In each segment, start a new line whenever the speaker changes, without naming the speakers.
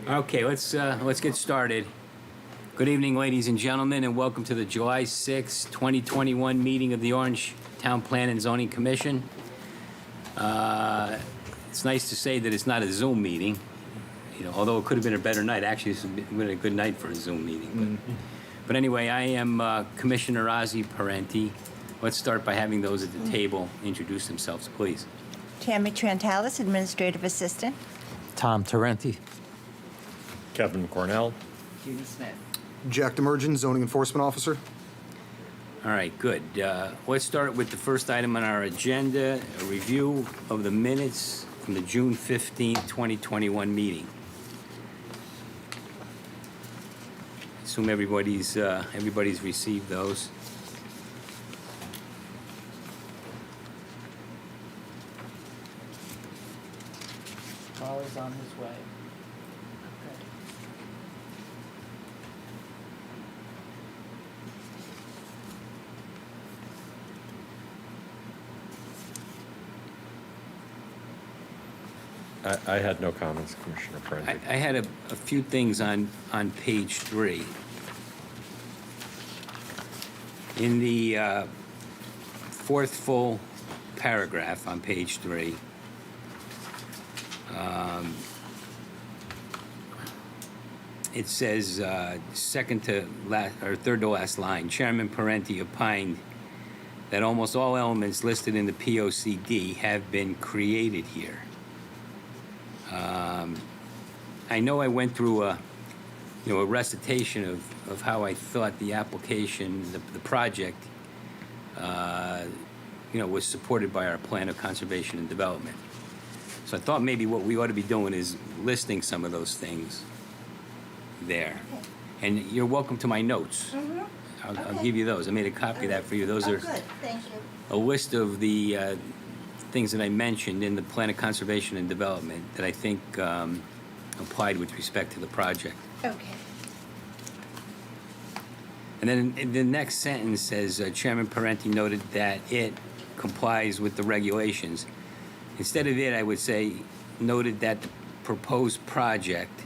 Okay, let's get started. Good evening, ladies and gentlemen, and welcome to the July 6, 2021 meeting of the Orange Town Plan and Zoning Commission. It's nice to say that it's not a Zoom meeting, although it could have been a better night. Actually, it's been a good night for a Zoom meeting. But anyway, I am Commissioner Ozzie Parenti. Let's start by having those at the table introduce themselves, please.
Tammy Trantalis, Administrative Assistant.
Tom Tarenti.
Kevin Cornell.
Judy Smith.
Jack Demerjen, Zoning Enforcement Officer.
All right, good. Let's start with the first item on our agenda, a review of the minutes from the June 15th, 2021 meeting. Assume everybody's received those.
Carl is on his way.
I had no comments, Commissioner Parenti.
I had a few things on page 3. In the fourth full paragraph on page 3, it says, second to last, or third to last line, Chairman Parenti opined that almost all elements listed in the POCD have been created here. I know I went through a recitation of how I thought the application, the project, was supported by our plan of conservation and development. So I thought maybe what we ought to be doing is listing some of those things there. And you're welcome to my notes. I'll give you those. I made a copy of that for you. Those are
Good, thank you.
a list of the things that I mentioned in the plan of conservation and development that I think applied with respect to the project.
Okay.
And then in the next sentence says, Chairman Parenti noted that it complies with the regulations. Instead of it, I would say, noted that the proposed project,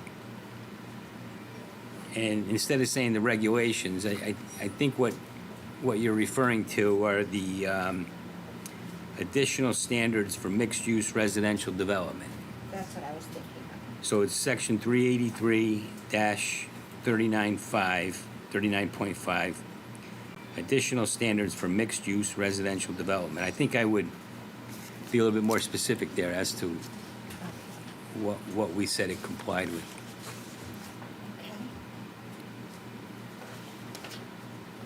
and instead of saying the regulations, I think what you're referring to are the additional standards for mixed-use residential development.
That's what I was thinking.
So it's section 383-39.5, additional standards for mixed-use residential development. I think I would be a little bit more specific there as to what we said it complied with.
Okay.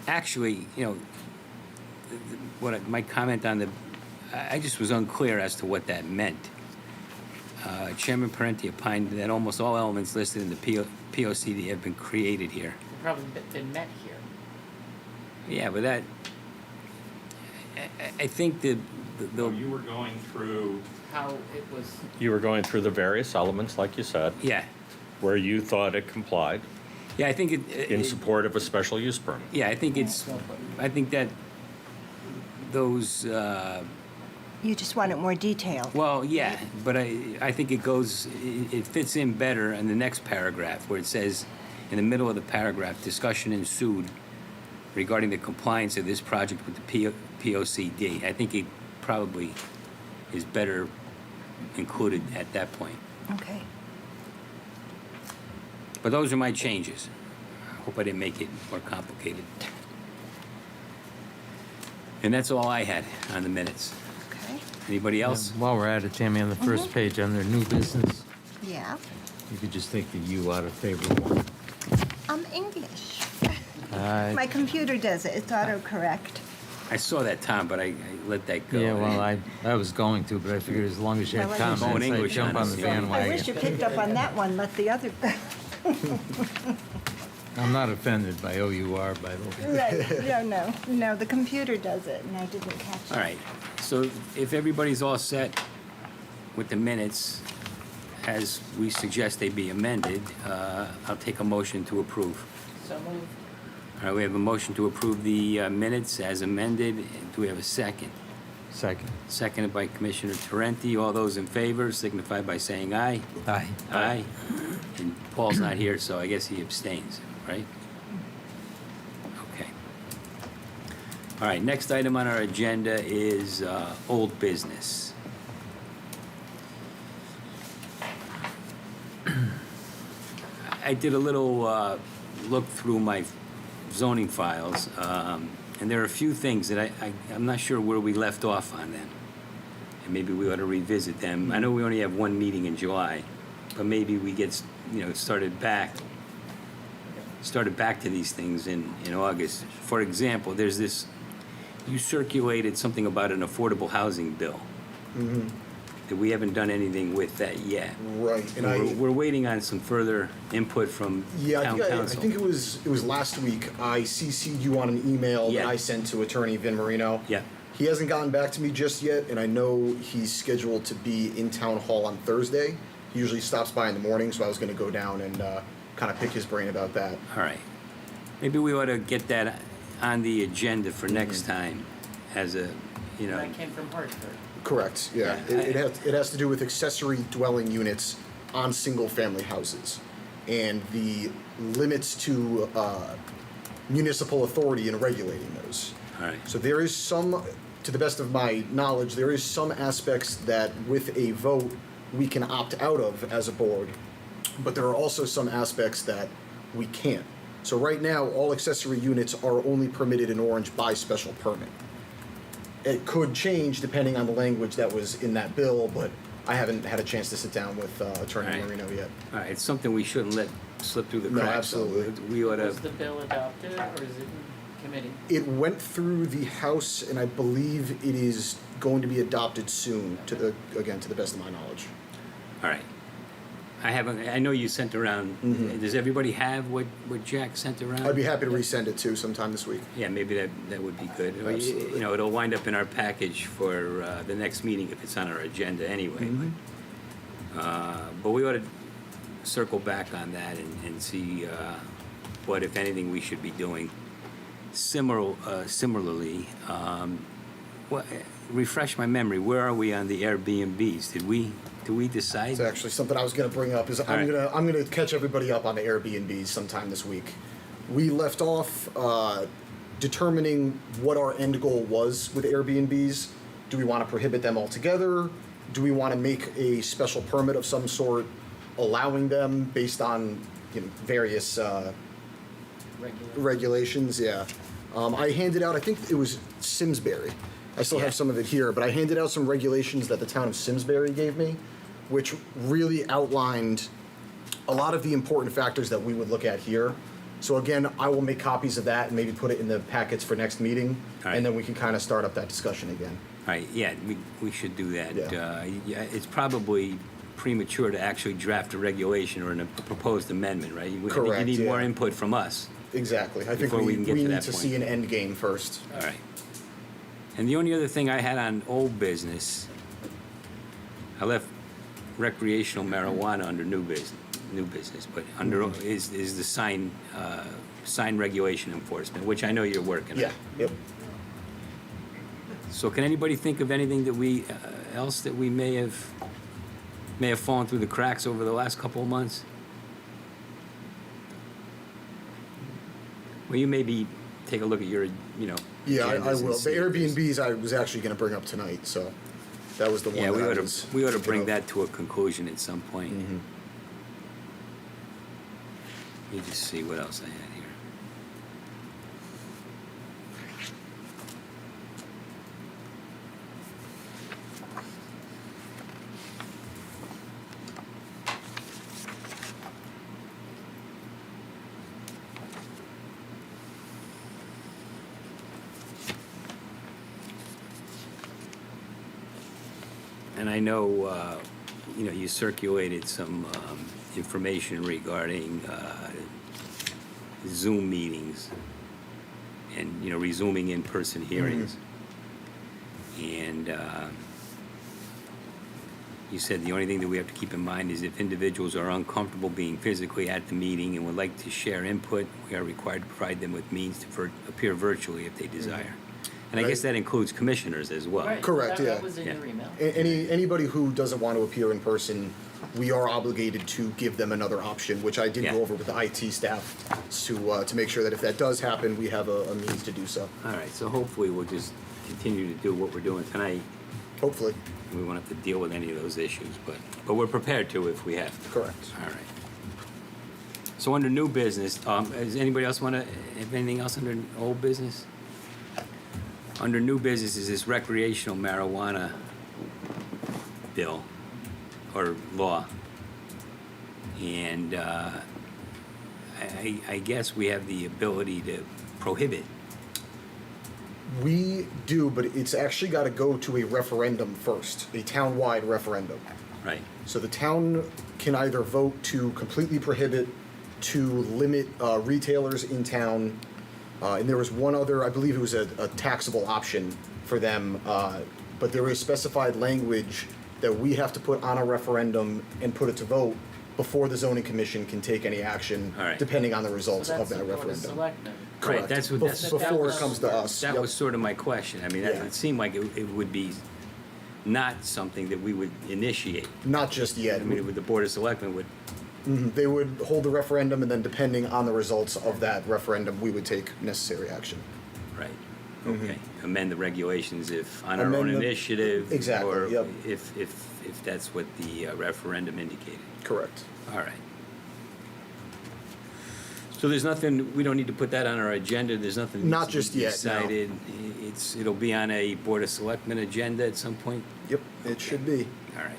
Actually, my comment on I just was unclear as to what that meant. Chairman Parenti opined that almost all elements listed in the POCD have been created here.
They've probably been met here.
Yeah, but that, I think
You were going through.
How it was,
You were going through the various elements, like you said,
yeah,
where you thought it complied
I think
in support of a special use permit.
yeah, I think that those,
You just want it more detailed.
well, yeah, but I think it fits in better in the next paragraph where it says, in the middle of the paragraph, discussion ensued regarding the compliance of this project with the POCD. I think it probably is better included at that point.
Okay.
But those are my changes. I hope I didn't make it more complicated. And that's all I had on the minutes.
Okay.
Anybody else?
While we're at it, Tammy, on the first page under new business,
Yeah.
you could just take the U out of favor one.
English. My computer does it. It's autocorrect.
I saw that, Tom, but I let that go.
Yeah, well, I was going to, but I figured as long as you had
Well, I was
comments,
going
I'd
English
jump
on
on the
us.
I
bandwagon.
wish you picked up on that one. Let the other.
I'm not offended by OUR, by the way.
Right. No. The computer does it, and I didn't catch it.
All right. So if everybody's all set with the minutes, as we suggest they be amended, I'll take a motion to approve.
so moved.
All right, we have a motion to approve the minutes as amended. Do we have a second?
Second.
Seconded by Commissioner Tarenti. All those in favor signify by saying aye.
Aye.
Aye. And Paul's not here, so I guess he abstains, right? Okay. All right, next item on our agenda is old business. I did a little look through my zoning files, and there are a few things that I'm not sure where we left off on them. And maybe we ought to revisit them. I know we only have one meeting in July, but maybe we get, started back to these things in August. For example, there's this, you circulated something about an affordable housing bill. That we haven't done anything with that yet.
Right, and
We're waiting on some further input from town
I
council.
think it was last week. I CC'd you on an email
Yeah.
that I sent to Attorney Vin Marino.
Yeah.
He hasn't gotten back to me just yet, and I know he's scheduled to be in town hall on Thursday. He usually stops by in the morning, so I was going to go down and kind of pick his brain about that.
All right. Maybe we ought to get that on the agenda for next time as a,
That came from Hartford.
Correct. Yeah.
Yeah,
It has to do with accessory dwelling units on single-family houses, and the limits to municipal authority in regulating those.
all right.
So there is some, to the best of my knowledge, there is some aspects that with a vote we can opt out of as a board, but there are also some aspects that we can't. So right now, all accessory units are only permitted in Orange by special permit. It could change depending on the language that was in that bill, but I haven't had a chance to sit down with Attorney
Right.
Marino yet.
All right, it's something we shouldn't let slip through the
No,
cracks. so
absolutely.
We ought to,
Was the bill adopted or is it in committee?
It went through the House, and I believe it is going to be adopted soon, to the best of my knowledge.
all right. I know you sent around, does everybody have what Jack sent around?
I'd be happy to resend it too sometime this week.
Yeah, maybe that would be good. Or,
Absolutely.
It'll wind up in our package for the next meeting if it's on our agenda anyway. But we ought to circle back on that and see what, if anything, we should be doing. Similarly, refresh my memory. Where are we on the Airbnbs? Did we decide?
It's actually something I was going to bring up.
right.
I'm gonna catch everybody up on the Airbnbs sometime this week. We left off determining what our end goal was with Airbnbs. Do we want to prohibit them altogether? Do we want to make a special permit of some sort, allowing them based on various
Regular.
regulations? Yeah. I handed out, I think it was Simsbury. I still
Yeah.
have some of it here, but I handed out some regulations that the town of Simsbury gave me, which really outlined a lot of the important factors that we would look at here. So again, I will make copies of that and maybe put it in the packets for next meeting,
All right.
and then we can kind of start up that discussion again.
All right, yeah, we should do that.
Yeah.
It's probably premature to actually draft a regulation or a proposed amendment, right? I think
Correct,
you need more
yeah.
input from us.
Exactly. I think
Before we
we
can get to
need
that
to
point.
see an end game first.
All right. And the only other thing I had on old business, I left recreational marijuana under new business, but under is the sign regulation enforcement, which I know you're working on.
Yeah. Yep.
So can anybody think of anything that we else that we may have fallen through the cracks over the last couple of months? Well, you maybe take a look at your,
Yeah, I
agendas and
will.
see
The
if there's-
Airbnbs I was actually going to bring up tonight, so that was the one.
Yeah,
that
we
I
ought
was
to bring
thinking of.
that to a conclusion at some point. Let me just see what else I had here. And I know, you circulated some information regarding Zoom meetings and, resuming in-person hearings. And you said the only thing that we have to keep in mind is if individuals are uncomfortable being physically at the meeting and would like to share input, we are required to provide them with means to appear virtually if they desire. And I guess that includes commissioners as well.
Right,
Correct,
that
yeah.
was in
Yeah.
your email.
Anybody who doesn't want to appear in person we are obligated to give them another option, which I did
Yeah.
go over with the IT staff to make sure that if that does happen, we have a means to do so.
All right, so hopefully we'll just continue to do what we're doing tonight.
Hopefully.
We won't have to deal with any of those issues, but we're prepared to if we have to.
Correct.
All right. So under new business, does anybody else want to, have anything else under old business? Under new business is this recreational marijuana bill or law. And I guess we have the ability to prohibit.
We do, but it's actually got to go to a referendum first, a town-wide referendum.
Right.
So the town can either vote to completely prohibit, to limit retailers in town, and there was one other, I believe it was a taxable option for them, but there is specified language that we have to put on a referendum and put it to vote before the zoning commission can take any action,
All right.
depending on the results
So
of
that's
that
the Board of
referendum.
Selectmen.
Right,
Correct.
that's what-
Bef-
that's-
Before it
that
comes to us.
That
Yep.
was sort of my question. I mean,
Yeah.
it seemed like it would be not something that we would initiate.
Not just yet.
I mean, the Board of Selectmen would,
They would hold the referendum, and then depending on the results of that referendum, we would take necessary action.
right, okay. Amend the regulations if on our own
Amend them-
initiative.
Exactly,
Or
yep.
if that's what the referendum indicated.
Correct.
All right. So there's nothing, we don't need to put that on our agenda, there's nothing that
Not
needs to
just
be
yet, no.
decided. It'll be on a Board of Selectmen agenda at some point?
Yep, it should be.
All right.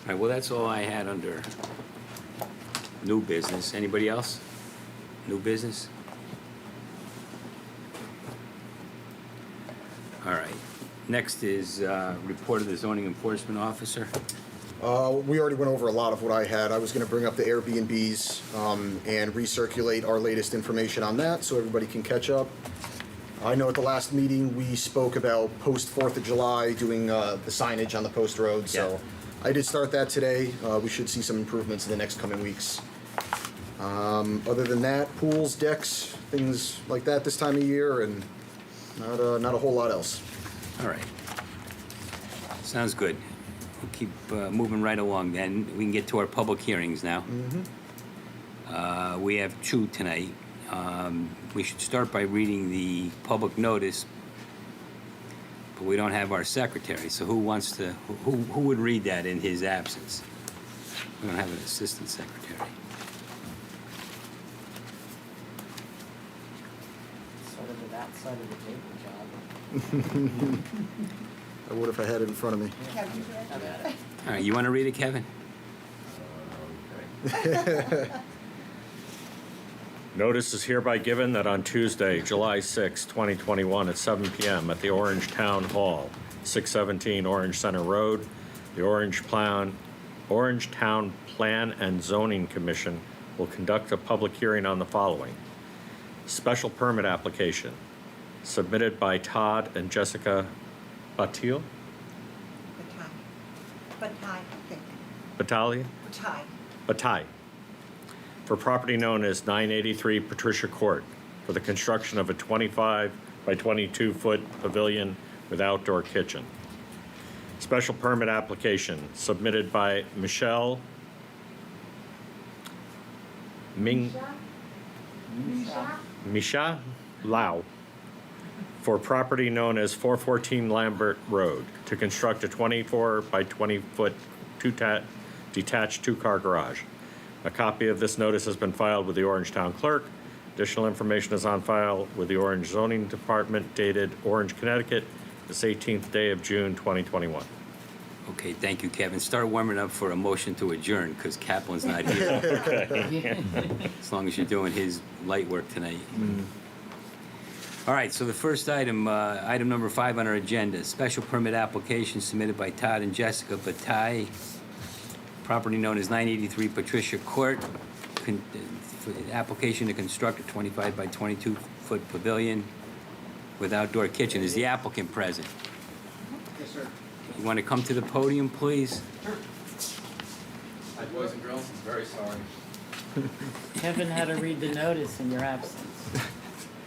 All right, well, that's all I had under new business. Anybody else? New business? All right. Next is report of the zoning enforcement officer.
We already went over a lot of what I had. I was going to bring up the Airbnbs and recirculate our latest information on that so everybody can catch up. I know at the last meeting we spoke about post 4th of July doing the signage on the post road, so
Yeah.
I did start that today. We should see some improvements in the next coming weeks. Other than that, pools, decks, things like that this time of year, and not a whole lot else.
All right. Sounds good. We'll keep moving right along then. We can get to our public hearings now. We have two tonight. We should start by reading the public notice, but we don't have our secretary, so who would read that in his absence? We don't have an assistant secretary.
Sort of the outside of the table job.
I would if I had it in front of me.
Kevin's ready.
All right, you want to read it, Kevin?
Notice is hereby given that on Tuesday, July 6, 2021, at 7 p.m. at the Orange Town Hall, 617 Orange Center Road, the Orange Town Plan and Zoning Commission will conduct a public hearing on the following. Special permit application submitted by Todd and Jessica Batil, Battaglia? Bataille, for property known as 983 Patricia Court, for the construction of a 25 by 22-foot pavilion with outdoor kitchen. Special permit application submitted by Michelle Misha Lau, for property known as 414 Lambert Road, to construct a 24 by 20-foot detached two-car garage. A copy of this notice has been filed with the Orange Town Clerk. Additional information is on file with the Orange Zoning Department dated Orange, Connecticut, this 18th day of June, 2021.
Okay, thank you, Kevin. Start warming up for a motion to adjourn, because Kaplan's not here. As long as you're doing his light work tonight. All right, so the first item, item number 5 on our agenda, special permit application submitted by Todd and Jessica Bataille, property known as 983 Patricia Court, for the application to construct a 25 by 22-foot pavilion with outdoor kitchen. Is the applicant present?
Yes, sir.
You want to come to the podium, please?
Hi, boys and girls, I'm very sorry.
Kevin had to read the notice in your absence.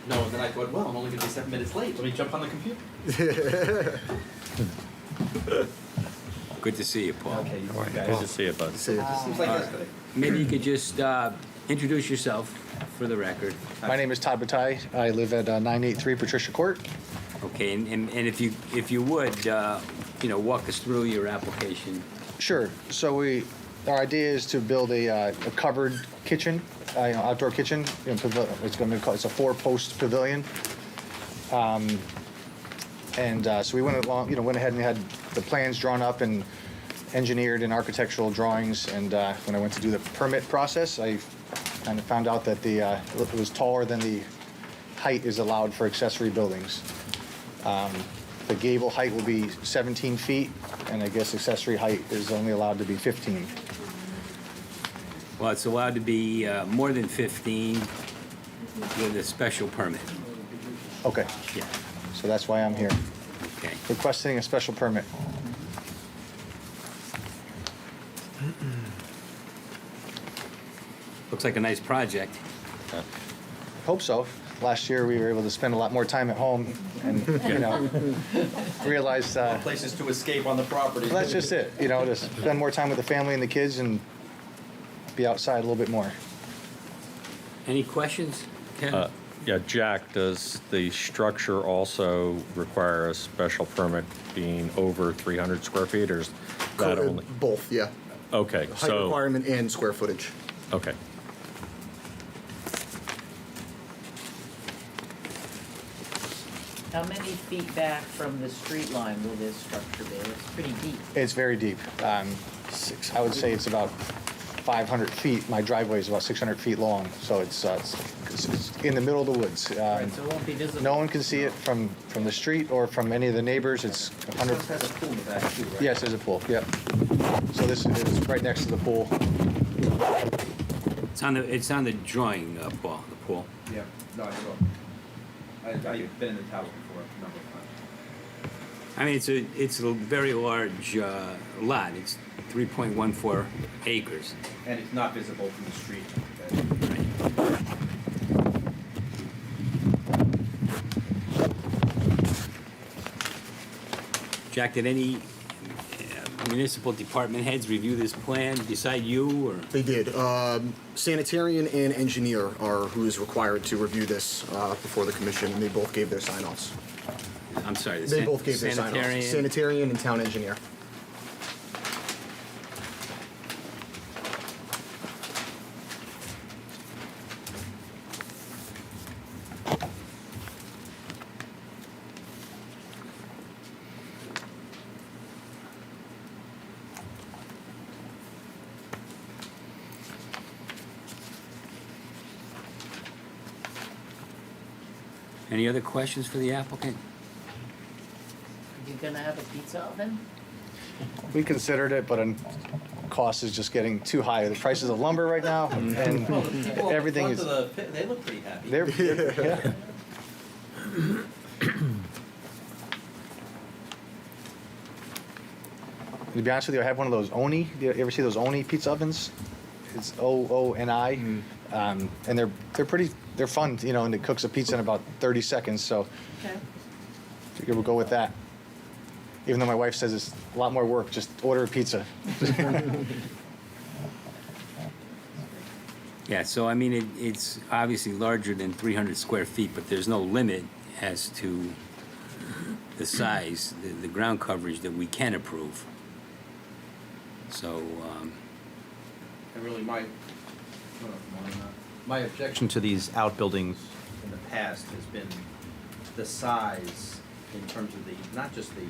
No, and then I thought, well, I'm only gonna be 7 minutes late, let me jump on the computer.
Good to see you, Paul.
Okay, you
Good to see you, bud.
See ya.
Seems like yesterday.
Maybe you could just introduce yourself for the record.
My name is Todd Bataille. I live at 983 Patricia Court.
Okay, and if you would, walk us through your application.
Sure. So our idea is to build a covered kitchen, outdoor kitchen. It's going to be called, it's a 4-post pavilion. So we went ahead and had the plans drawn up and engineered in architectural drawings. And when I went to do the permit process, I kind of found out that it was taller than the height is allowed for accessory buildings. The gable height will be 17 feet, and I guess accessory height is only allowed to be 15.
Well, it's allowed to be more than 15 with a special permit.
Okay,
Yeah,
so that's why I'm here,
okay.
requesting a special permit.
Looks like a nice project.
Hope so. Last year, we were able to spend a lot more time at home and, realized
Places to escape on the property.
that's just it, to spend more time with the family and the kids and be outside a little bit more.
Any questions, Ken?
Yeah, Jack, does the structure also require a special permit being over 300 square feet, or is that only?
Both, yeah.
Okay,
Height
so,
requirement and square footage.
okay.
How many feet back from the street line will this structure be? It's pretty deep.
It's very deep. I would say it's about 500 feet. My driveway is about 600 feet long, so it's in the middle of the woods.
Right, so it won't be visible.
No one can see it from the street or from any of the neighbors. It's 100.
This has a pool in the back too, right?
Yes, there's a pool. Yep. So this is right next to the pool.
It's on the drawing, Paul, the pool.
Yeah, no, I saw. I've been in the tower before a number of times.
I mean, it's a very large lot. It's 3.14 acres.
And it's not visible from the street.
Jack, did any municipal department heads review this plan beside you, or?
They did. Sanitarian and engineer are who is required to review this before the commission, and they both gave their sign-offs.
I'm sorry, the
They both gave their
sanitarian.
sign-offs. Sanitarian and town engineer.
Any other questions for the applicant?
Are you gonna have a pizza oven?
We considered it, but cost is just getting too high. The prices of lumber right now and everything is.
They look pretty happy.
Yeah. To be honest with you, I have one of those Oni. Do you ever see those Oni pizza ovens? It's OONI, and they're fun, and it cooks a pizza in about 30 seconds. So
Okay.
I figure we'll go with that. Even though my wife says it's a lot more work, just order a pizza.
Yeah, so I mean, it's obviously larger than 300 square feet, but there's no limit as to the size, the ground coverage that we can approve. So,
And really, my objection to these outbuildings in the past has been the size in terms of not just the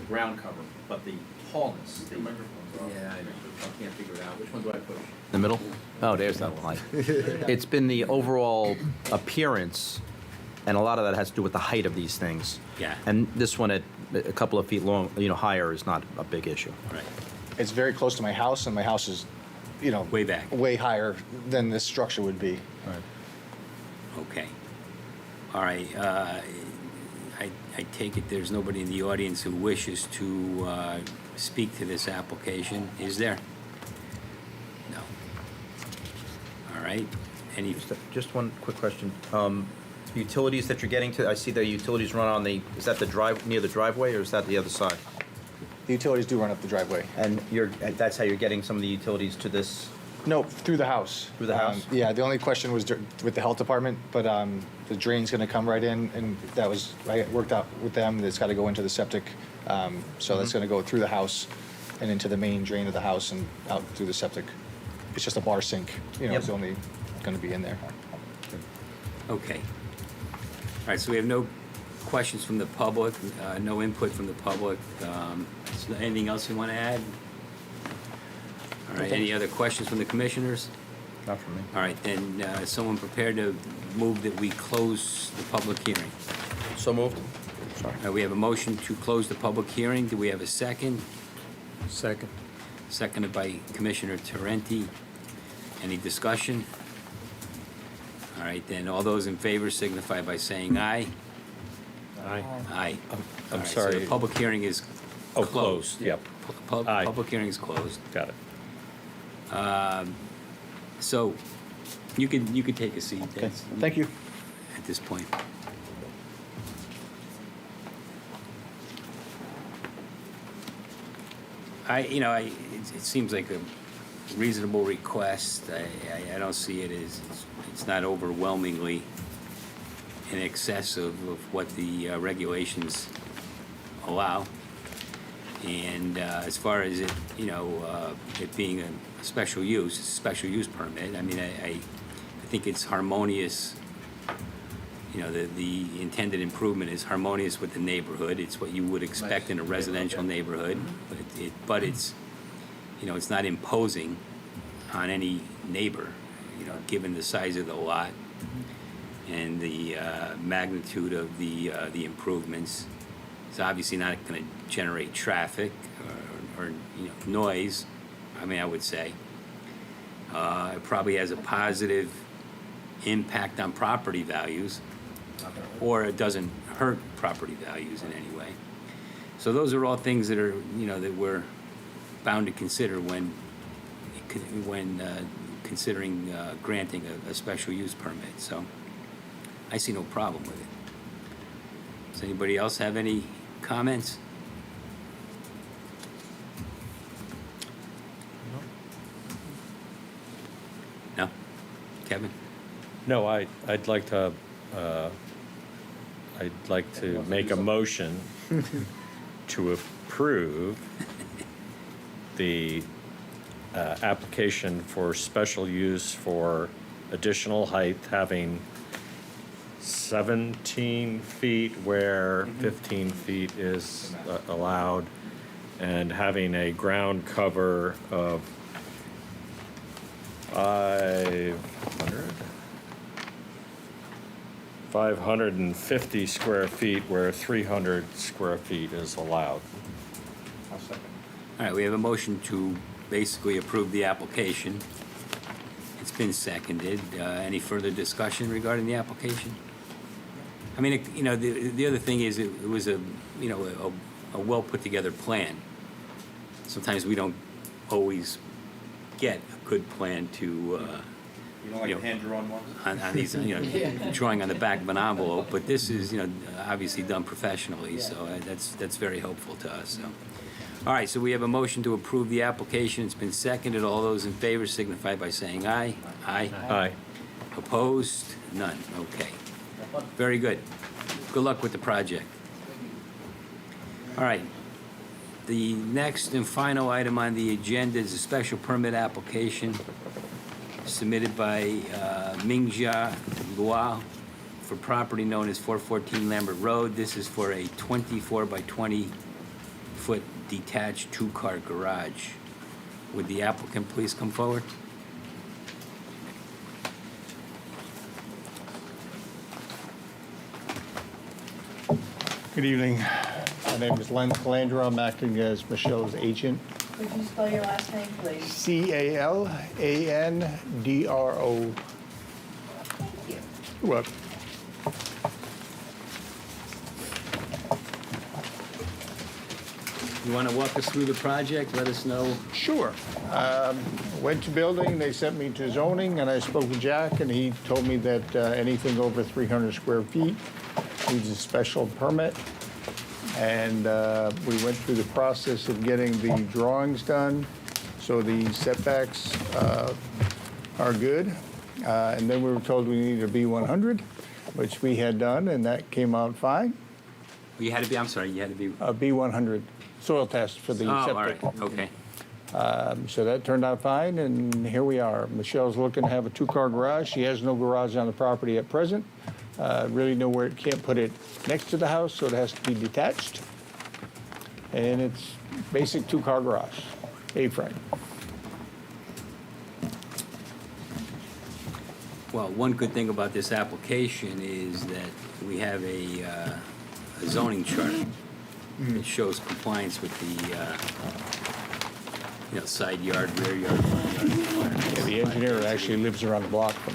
ground cover, but the tallness. The microphone's off. Yeah, I can't figure it out. Which one do I push? The middle? Oh, there's that one. It's been the overall appearance, and a lot of that has to do with the height of these things.
Yeah.
And this one at a couple of feet long, higher is not a big issue.
right,
It's very close to my house, and my house is,
way back.
way higher than this structure would be.
Okay. All right, I take it there's nobody in the audience who wishes to speak to this application, is there? No. All right, any,
Just one quick question. Utilities that you're getting to, I see the utilities run on is that the near the driveway, or is that the other side?
The utilities do run up the driveway.
And that's how you're getting some of the utilities to this?
No, through the house.
Through the house?
Yeah, the only question was with the health department, but the drain's gonna come right in, and that was, I worked out with them, it's gotta go into the septic. So that's gonna go through the house and into the main drain of the house and out through the septic. It's just a bar sink, you know,
Yep.
it's only gonna be in there.
Okay. All right, so we have no questions from the public, no input from the public. Is there anything else you want to add? All right, any other questions from the commissioners?
Not from me.
All right, then, is someone prepared to move that we close the public hearing?
So moved? Sorry.
We have a motion to close the public hearing. Do we have a second?
Second.
Seconded by Commissioner Tarenti. Any discussion? All right, then, all those in favor signify by saying aye.
Aye.
Aye.
I'm
All right, so
sorry.
the public hearing is
Oh,
closed.
closed, yep, Aye.
Public hearing is closed.
got it.
So, you could take a seat.
Okay,
That's-
thank you.
At this point. It seems like a reasonable request. I don't see it as, it's not overwhelmingly in excess of what the regulations allow. And as far as it, it being a special use, it's a special use permit, I mean, I think it's harmonious. The intended improvement is harmonious with the neighborhood. It's what you would expect in a residential neighborhood, but it's not imposing on any neighbor, given the size of the lot and the magnitude of the improvements. It's obviously not going to generate traffic or noise. I mean, I would say it probably has a positive impact on property values, or it doesn't hurt property values in any way. So those are all things that are that we're bound to consider when considering granting a special use permit. So I see no problem with it. Does anybody else have any comments? No? Kevin?
No, I'd like to make a motion to approve the application for special use for additional height, having 17 feet where 15 feet is allowed, and having a ground cover of 550 square feet where 300 square feet is allowed.
I'll second.
All right, we have a motion to basically approve the application. It's been seconded. Any further discussion regarding the application? I mean, the other thing is it was a well put together plan. Sometimes we don't always get a good plan to
You don't like
You know,
hand-drawn ones?
on these drawing on the back of an envelope, but this is obviously done professionally, so that's very helpful to us. So, all right, so we have a motion to approve the application. It's been seconded. All those in favor signify by saying aye. Aye.
Aye.
Opposed? None. Okay. Very good. Good luck with the project. All right. The next and final item on the agenda is a special permit application submitted by Mingjia Luo for property known as 414 Lambert Road. This is for a 24 by 20 foot detached two-car garage. Would the applicant please come forward?
Good evening. My name is Len Calandra. I'm acting as Michelle's agent.
Could you spell your last name, please?
Calandro.
Thank you.
You're welcome.
You want to walk us through the project? Let us know.
Sure. Went to building, they sent me to zoning, and I spoke with Jack, and he told me that anything over 300 square feet needs a special permit. And we went through the process of getting the drawings done, so the setbacks are good. And then we were told we needed a B100, which we had done, and that came out fine.
You had to be, I'm sorry, you had to be,
A B100 soil test for the
oh,
septic.
all right, okay.
So that turned out fine, and here we are. Michelle's looking to have a two-car garage. She has no garage on the property at present. Really nowhere, can't put it next to the house, so it has to be detached. And it's basic two-car garage, A-frame.
Well, one good thing about this application is that we have a zoning chart that shows compliance with the, side yard, rear yard, front yard requirements.
The engineer actually lives around the block from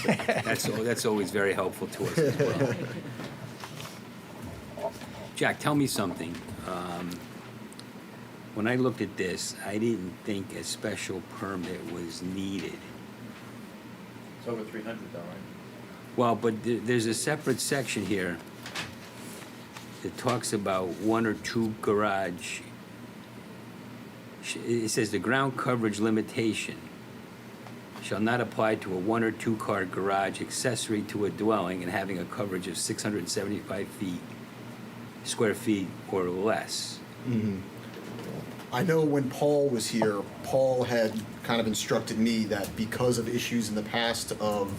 there.
That's always very helpful to us as well. Jack, tell me something. When I looked at this, I didn't think a special permit was needed.
It's over 300 though, right?
Well, but there's a separate section here that talks about one or two garage. It says the ground coverage limitation shall not apply to a one or two car garage accessory to a dwelling and having a coverage of 675 square feet or less.
I know when Paul was here, Paul had kind of instructed me that because of issues in the past of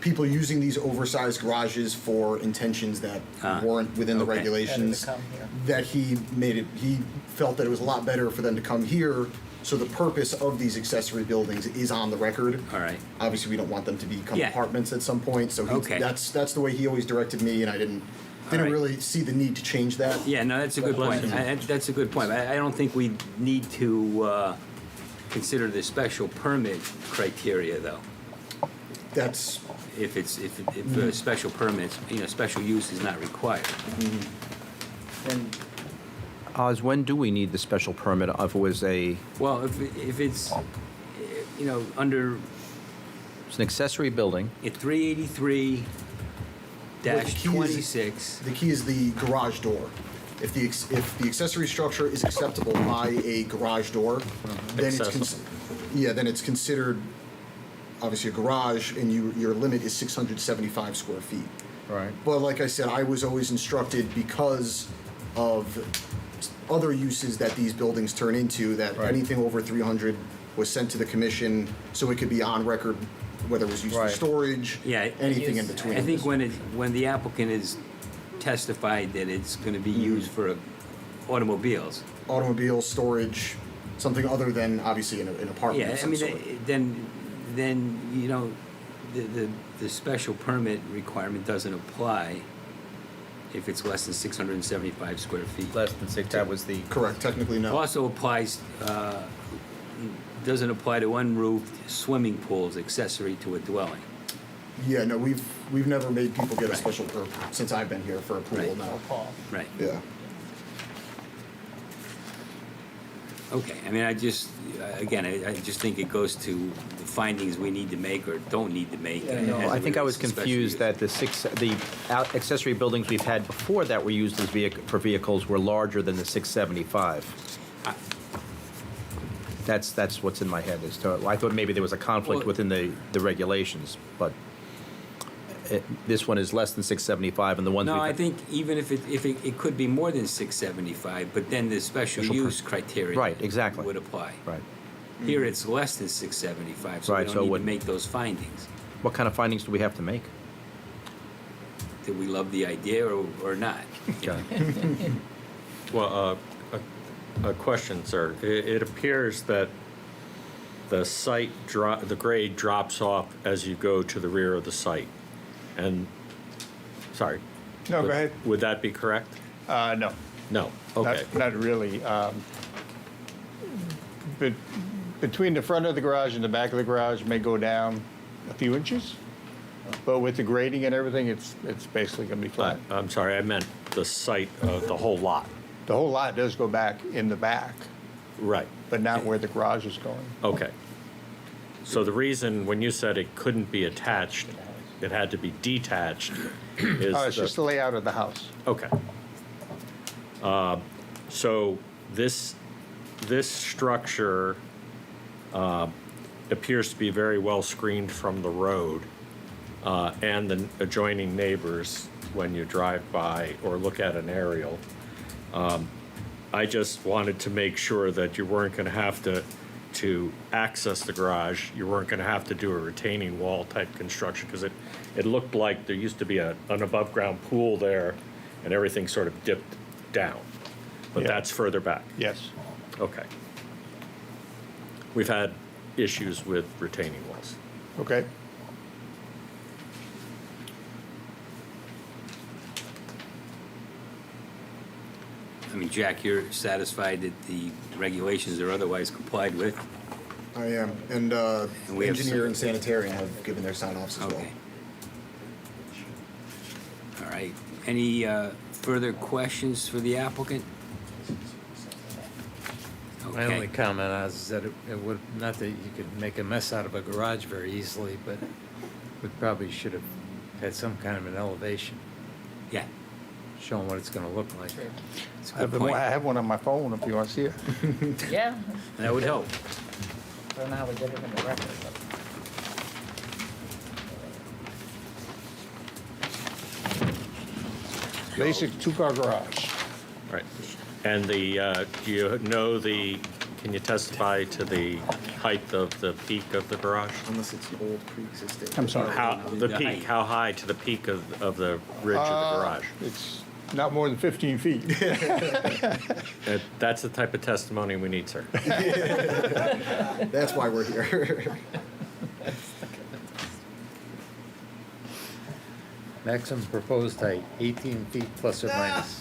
people using these oversized garages for intentions that weren't within the
okay.
regulations,
Better to come here.
that he felt that it was a lot better for them to come here. So the purpose of these accessory buildings is on the record.
All right.
Obviously, we don't want them to become
Yeah.
apartments at some point. So
Okay.
that's the way he always directed me, and I didn't
right.
really see the need to change that.
Yeah, no, that's a good point. That's a good point. I don't think we need to consider the special permit criteria, though.
That's
If special permits, special use is not required.
And
Oz, when do we need the special permit if it was
Well, if it's, under
it's an accessory building?
at 383 26.
The key is the garage door. If the accessory structure is acceptable by a garage door, then then it's considered obviously a garage, and your limit is 675 square feet.
Right.
But like I said, I was always instructed because of other uses that these buildings turn into, that
Right.
anything over 300 was sent to the commission so it could be on record, whether it was used for
Right.
storage,
Yeah,
anything in between.
I think when the applicant is testified that it's going to be used for automobiles.
Automobile storage, something other than obviously an apartment
Yeah,
of
I
some
mean,
sort.
then the special permit requirement doesn't apply if it's less than 675 square feet.
Less than 6, that was the...
Correct, technically no.
Also applies, doesn't apply to unroofed swimming pools accessory to a dwelling.
Yeah, no, we've never made people get a special permit since I've been here for a pool
Right.
now.
Paul.
Right.
Yeah.
Okay, I mean, I just think it goes to the findings we need to make or don't need to make.
Yeah,
as
no,
it
I think I was
relates to special
confused
use.
that the accessory buildings we've had before that were used as for vehicles were larger than the 675. That's what's in my head. I thought maybe there was a conflict
Well-
within the regulations, but this one is less than 675, and the ones
No,
we've
I think even if it could be more than 675, but then the special use criteria
Right, exactly.
would apply.
Right.
Here, it's less than 675, so we
Right,
don't
so
need
what-
to make those findings.
What kind of findings do we have to make?
Did we love the idea or not?
Okay.
Well, a question, sir. It appears that the grade drops off as you go to the rear of the site. And, sorry.
No, go ahead.
Would that be correct?
No.
No, okay.
Not really. But between the front of the garage and the back of the garage may go down a few inches, but with the grading and everything, it's basically going to be flat.
I'm sorry, I meant the site, the whole lot.
The whole lot does go back in the back,
Right,
but not where the garage is going.
okay. So the reason, when you said it couldn't be attached, it had to be detached, is
Oh, it's just the layout of the house.
okay. So this structure appears to be very well screened from the road and the adjoining neighbors when you drive by or look at an aerial. I just wanted to make sure that you weren't going to have to access the garage. You weren't going to have to do a retaining wall type construction because it looked like there used to be an above ground pool there and everything sort of dipped down. But
Yeah.
that's further back.
Yes.
Okay. We've had issues with retaining walls.
Okay.
I mean, Jack, you're satisfied that the regulations are otherwise complied with?
I am, and
we have
engineer and sanitarian have given their sign-offs as well.
Okay. All right. Any further questions for the applicant?
My only
Okay.
comment is that it would, not that you could make a mess out of a garage very easily, but we probably should have had some kind of an elevation
Yeah,
showing what it's gonna look like.
it's a
I have,
good point.
I have one on my phone if you want to see it.
Yeah,
That would help.
I don't know how we did it in the record, but.
Basic two-car garage.
Right. And do you know can you testify to the height of the peak of the garage?
Unless it's old pre-existing.
I'm sorry.
The
The
peak,
height.
how high to the peak of the ridge of the garage?
It's not more than 15 feet.
That's the type of testimony we need, sir.
That's why we're here.
Maximum proposed height, 18 feet plus or minus.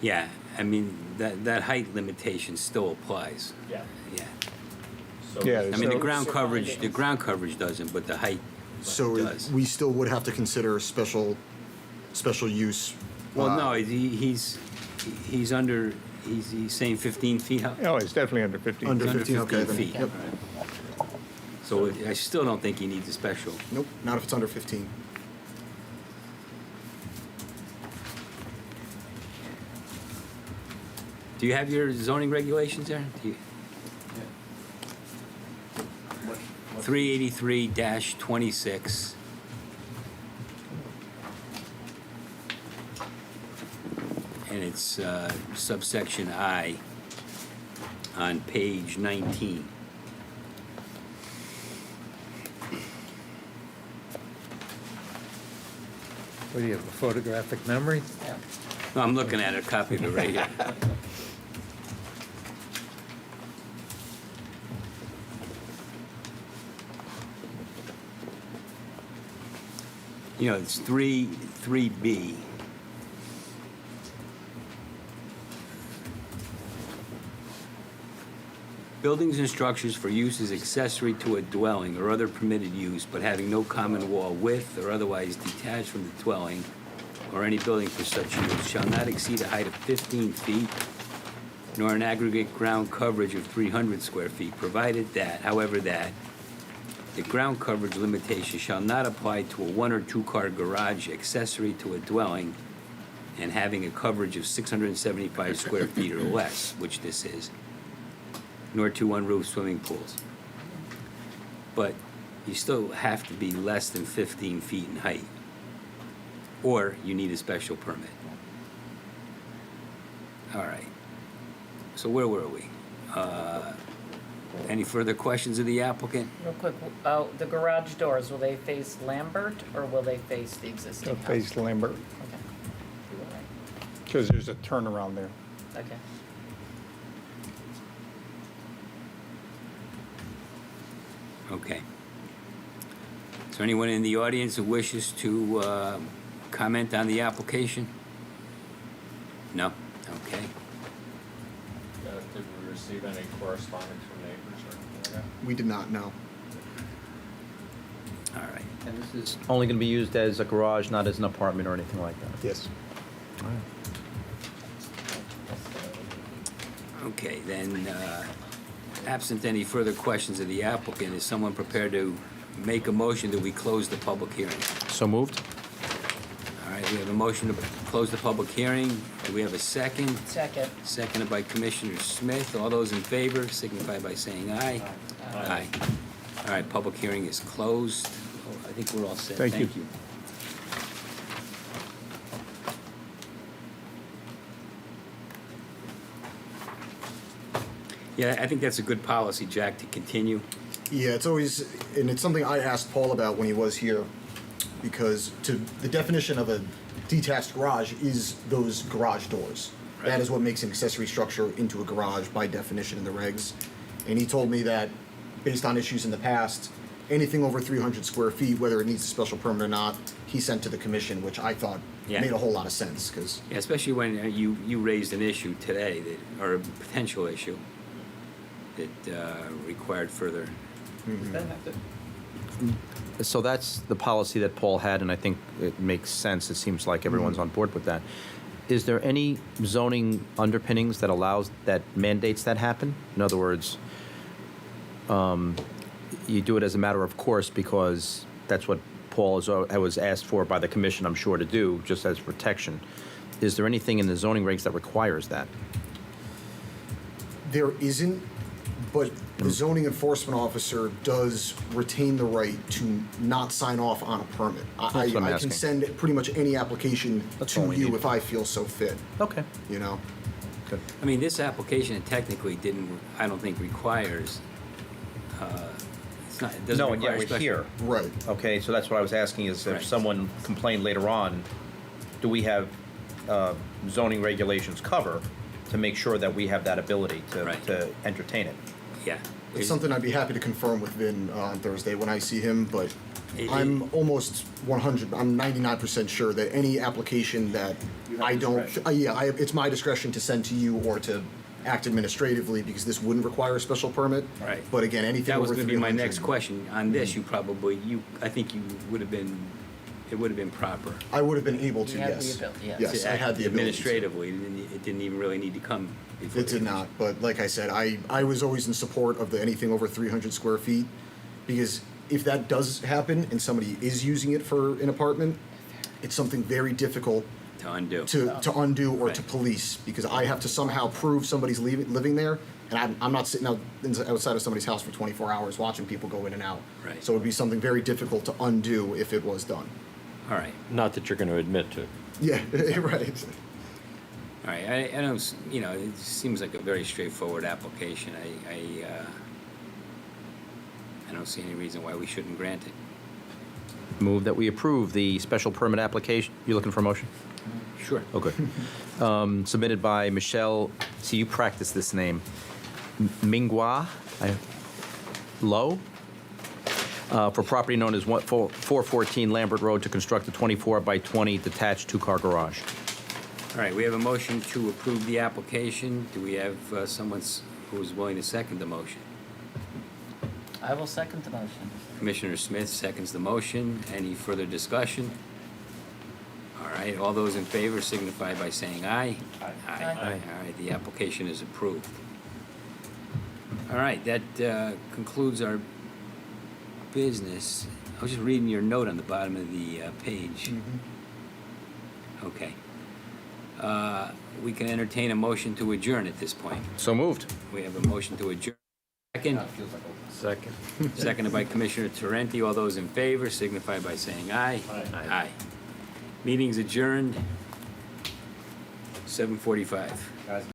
Yeah, I mean, that height limitation still applies.
Yeah.
Yeah.
Yeah,
I mean, the
so-
ground coverage doesn't, but the height
So
does.
we still would have to consider special use.
Well, no, he's under, he's saying 15 feet.
Oh, it's definitely under 15.
Under
He's
15, okay, then,
feet.
yep.
So I still don't think he needs a special.
Nope, not if it's under 15.
Do you have your zoning regulations there? Do you- 383-26. And it's subsection I on page 19.
What do you have, a photographic memory?
No, I'm looking at a copy of it right here. You know, it's 3B. Buildings and structures for use as accessory to a dwelling or other permitted use, but having no common wall width or otherwise detached from the dwelling or any building for such use shall not exceed a height of 15 feet, nor an aggregate ground coverage of 300 square feet, provided that, however, that the ground coverage limitation shall not apply to a one or two car garage accessory to a dwelling and having a coverage of 675 square feet or less, which this is, nor to unroofed swimming pools. But you still have to be less than 15 feet in height, or you need a special permit. All right. So where were we? Any further questions of the applicant?
Real quick, the garage doors, will they face Lambert or will they face the existing
They'll
house?
face Lambert,
Okay.
because there's a turnaround there.
Okay.
Okay. Is there anyone in the audience who wishes to comment on the application? No? Okay.
Did we receive any correspondence from neighbors or anything like that?
We did not know.
All right.
And this is only going to be used as a garage, not as an apartment or anything like that?
Yes.
Okay, then, absent any further questions of the applicant, is someone prepared to make a motion that we close the public hearing?
So moved?
All right, we have a motion to close the public hearing. Do we have a second?
Second.
Seconded by Commissioner Smith. All those in favor signify by saying aye. Aye. All right, public hearing is closed. Oh, I think we're all set.
Thank you.
Thank you. Yeah, I think that's a good policy, Jack, to continue.
Yeah, it's always, and it's something I asked Paul about when he was here, because the definition of a detached garage is those garage doors.
Right.
That is what makes an accessory structure into a garage by definition in the regs. And he told me that, based on issues in the past, anything over 300 square feet, whether it needs a special permit or not, he sent to the commission, which I thought
Yeah.
made a whole lot of sense, because
Yeah, especially when you raised an issue today, that, or a potential issue, that required further.
So that's the policy that Paul had, and I think it makes sense. It seems like everyone's on board with that. Is there any zoning underpinnings that mandates that happen? In other words, you do it as a matter of course because that's what Paul was asked for by the commission, I'm sure, to do, just as protection. Is there anything in the zoning regs that requires that?
there isn't, but the zoning enforcement officer does retain the right to not sign off on a permit.
That's what I'm
I
asking.
can send pretty much any application
That's all
to
we
you
need.
if I feel so fit,
Okay.
you know?
Good.
I mean, this application technically I don't think requires, it doesn't
No, and yet
require
we're
special-
here.
Right.
Okay, so that's what I was asking is
Right.
if someone complained later on, do we have zoning regulations cover to make sure that we have that ability
Right.
to entertain it?
Yeah.
It's something I'd be happy to confirm with Vin on Thursday when I see him, but I'm almost 99% sure that any application that I don't, it's my discretion to send to you or to act administratively, because this wouldn't require a special permit.
Right.
But again, anything
That was
over
gonna be my
300
next question. On this, I think you would have been, it would have been proper.
I would have been able to,
You have the
yes.
ability, yes.
Yes,
to
I
act
had the ability to.
administratively. It didn't even really need to come before.
It did not, but like I said, I was always in support of the anything over 300 square feet, because if that does happen and somebody is using it for an apartment, it's something very difficult
To undo.
to undo or to
Right.
police, because I have to somehow prove somebody's living there, and I'm not sitting outside of somebody's house for 24 hours watching people go in and out.
Right.
So it would be something very difficult to undo if it was done.
All right.
Not that you're going to admit to.
Yeah, right.
All right, I don't, it seems like a very straightforward application. I don't see any reason why we shouldn't grant it.
Move that we approve the special permit application. You looking for a motion?
Sure.
Oh, good. Submitted by Michelle, see, you practice this name, Minghua Low, for property known as 414 Lambert Road to construct a 24 by 20 detached two-car garage.
All right, we have a motion to approve the application. Do we have someone who is willing to second the motion?
I will second the motion.
Commissioner Smith seconds the motion. Any further discussion? All right, all those in favor signify by saying aye. Aye.
Aye.
All right, the application is approved. All right, that concludes our business. I was just reading your note on the bottom of the page. Okay. We can entertain a motion to adjourn at this point.
So moved.
We have a motion to adjourn. Second.
Second.
Seconded by Commissioner Tarenti. All those in favor signify by saying aye. Aye. Meeting's adjourned, 7:45.